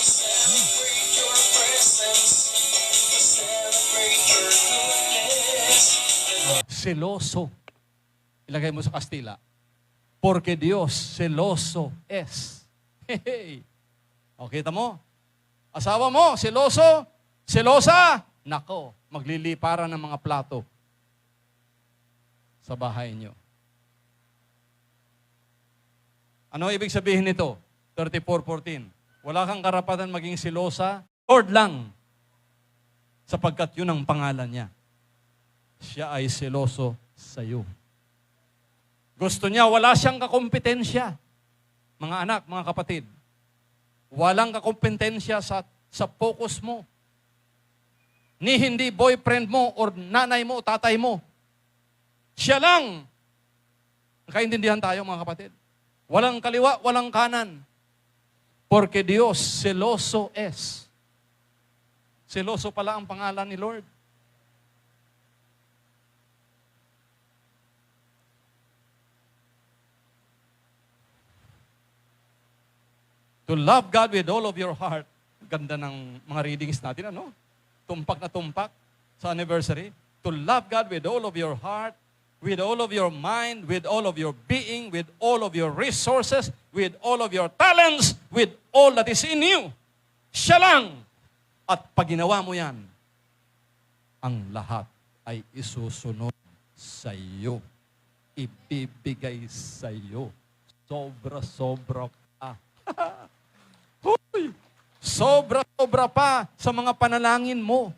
Celebrate your presence. Celebrate your goodness. Seloso. Ilagay mo sa Kastila. Porque Dios seloso es. Hey. O, kita mo? Asawa mo, seloso, selosa. Nako, magliliparan ng mga plato sa bahay niyo. Ano ibig sabihin nito? 34:14. Wala kang karapatan maging selosa. Lord lang. Sapagkat yun ang pangalan niya. Siya ay seloso sa iyo. Gusto niya, wala siyang kakompetensya. Mga anak, mga kapatid. Walang kakompetensya sa focus mo. Ni hindi boyfriend mo or nanay mo o tatay mo. Siya lang. Nakaintindihan tayo mga kapatid. Walang kaliwa, walang kanan. Porque Dios seloso es. Seloso pala ang pangalan ni Lord. To love God with all of your heart. Ganda ng mga readings natin, ano? Tumpak na tumpak sa anniversary. To love God with all of your heart, with all of your mind, with all of your being, with all of your resources, with all of your talents, with all that is in you. Siya lang. At pag ginawa mo yan, ang lahat ay isusunod sa iyo. Ibibigay sa iyo. Sobra-sobra ka. Hoy! Sobra-sobra pa sa mga panalangin mo.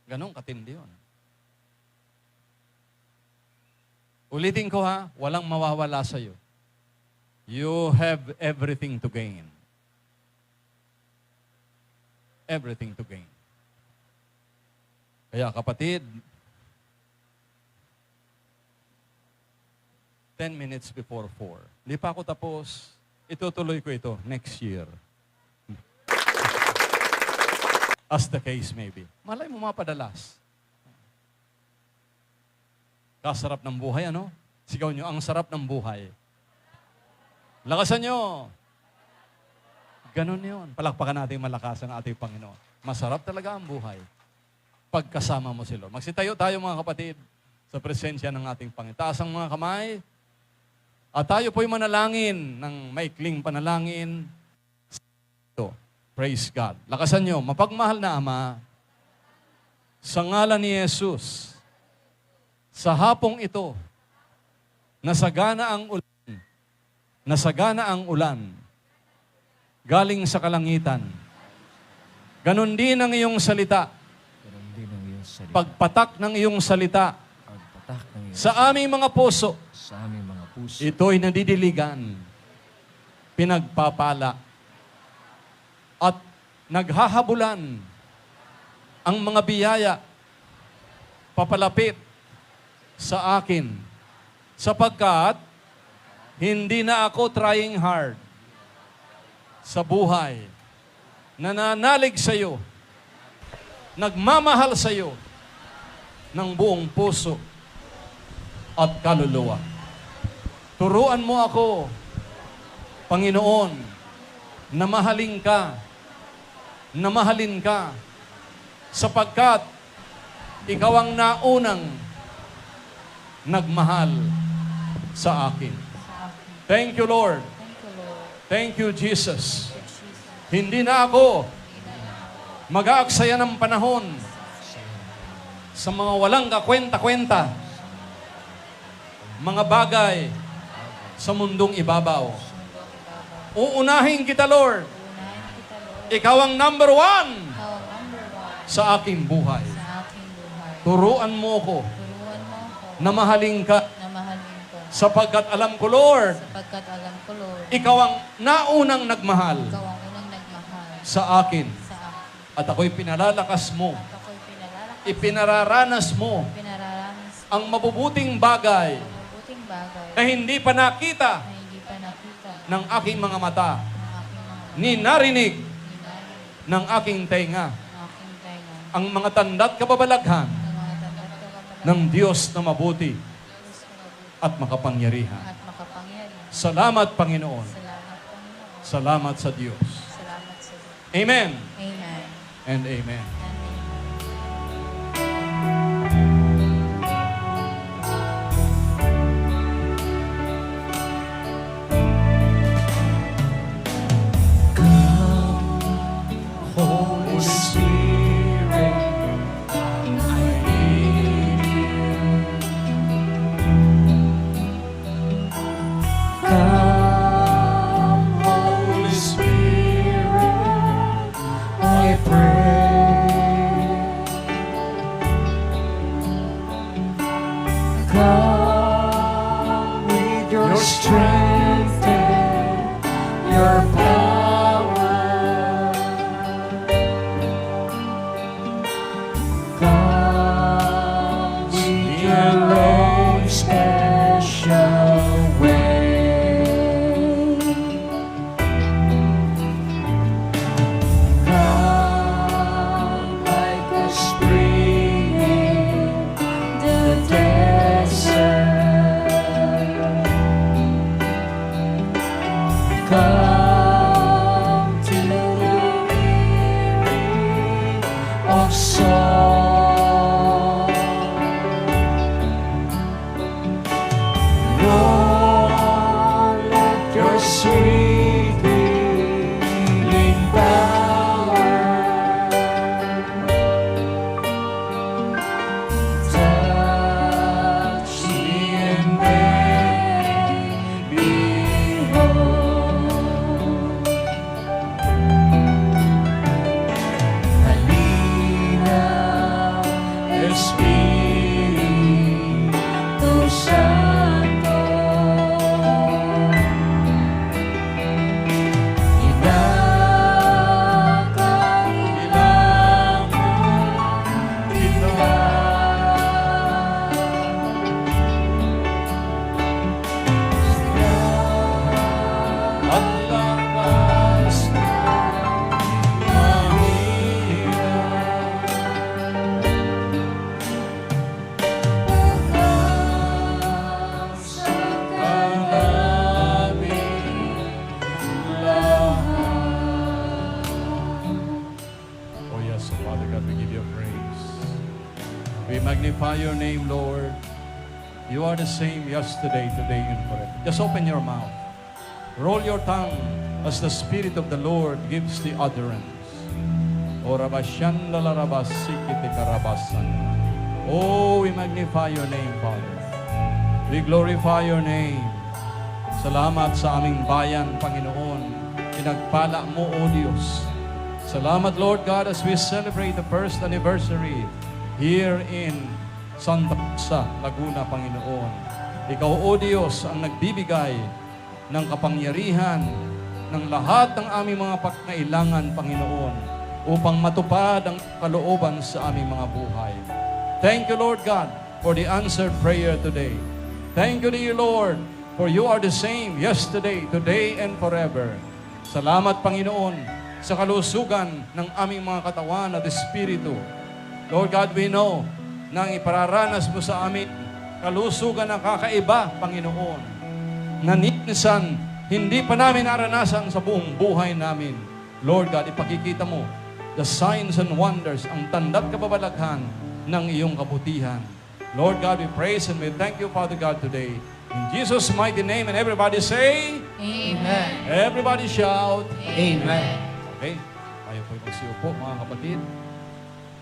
Ganong katindi yun. Ulitin ko ha, walang mawawala sa iyo. You have everything to gain. Everything to gain. Kaya kapatid, 10 minutes before 4. Hindi pa ako tapos. Itutuloy ko ito next year. As the case may be. Malay mo mapadalas. Kasarap ng buhay, ano? Sigaw nyo, ang sarap ng buhay. Lakasan nyo. Ganon yun. Palakpakan natin malakas ang ating Panginoon. Masarap talaga ang buhay. Pagkasama mo si Lord. Magsitayo tayo mga kapatid sa presensya ng ating Panginoon. Taas ang mga kamay. At tayo po'y manalangin ng maikling panalangin. Ito. Praise God. Lakasan nyo, mapagmahal na Ama, sa ngalan ni Jesus, sa hapong ito, nasagana ang ulan, galing sa kalangitan. Ganon din ang iyong salita. Pagpatak ng iyong salita sa aming mga puso, ito'y nadidiligan, pinagpapala, at naghahabulan ang mga biyaya papalapit sa akin, sapagkat hindi na ako trying hard sa buhay, nananalig sa iyo, nagmamahal sa iyo ng buong puso at kaluluwa. Turuan mo ako, Panginoon, na mahalin ka, sapagkat ikaw ang naunang nagmahal sa akin. Thank you, Lord. Thank you, Jesus. Hindi na ako mag-aaksaya ng panahon sa mga walang kakwenta-kwenta, mga bagay sa mundong ibabaw. Uunahin kita, Lord. Ikaw ang number one sa aking buhay. Turuan mo ko na mahalin ka, sapagkat alam ko, Lord, ikaw ang naunang nagmahal sa akin. At ako'y pinalalakas mo, ipinararanas mo ang mabubuting bagay na hindi pa nakita ng aking mga mata, ni narinig ng aking tenga. ang mga tanda't kababalaghan ng Diyos na mabuti at makapangyarihan. at makapangyarihan. Salamat, Panginoon. Salamat, Panginoon. Salamat sa Diyos. Salamat sa Diyos. Amen Amen. and amen. Amen. Holy Spirit, I need you. Come, Holy Spirit, I pray. Come with your strength and your power. Come with your own special way. Come like a spring in the desert. Come to the weary of soul. Lord, let your sweet healing power touch me and make me whole. Halina, Espiritu Santo. Kinakailangan kita. At lakas ng mahirap. Sa kanaming lahat. Oh yes, Father God, we give you praise. We magnify your name, Lord. You are the same yesterday, today, and forever. Just open your mouth. Roll your tongue as the Spirit of the Lord gives the utterance. O Rabasyan Lalarabasikite Karabasan. Oh, we magnify your name, Father. We glorify your name. Salamat sa aming bayan, Panginoon. Pinagpala mo, O Diyos. Salamat, Lord God, as we celebrate the first anniversary here in Santa Rosa, Laguna, Panginoon. Ikaw, O Diyos, ang nagbibigay ng kapangyarihan ng lahat ng aming mga pagkailangan, Panginoon, upang matupad ang kalooban sa aming mga buhay. Thank you, Lord God, for the answered prayer today. Thank you, dear Lord, for you are the same yesterday, today, and forever. Salamat, Panginoon, sa kalusugan ng aming mga katawan at espiritu. Lord God, we know na ang ipararanas mo sa amin kalusugan na kakaiba, Panginoon, na minsan hindi pa namin naranasan sa buong buhay namin. Lord God, ipakikita mo the signs and wonders, ang tanda't kababalaghan ng iyong kabutihan. Lord God, we praise and we thank you, Father God, today. In Jesus' mighty name, and everybody say, Amen. everybody shout, Amen. okay? Tayo po'y magsiupo, mga kapatid.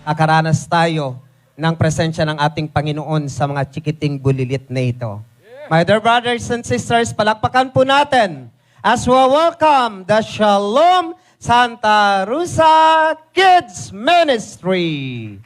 Nakaranas tayo ng presensya ng ating Panginoon sa mga chikiting bulilit na ito. My dear brothers and sisters, palakpakan po natin as we welcome the Shalom Santa Rosa Kids Ministry.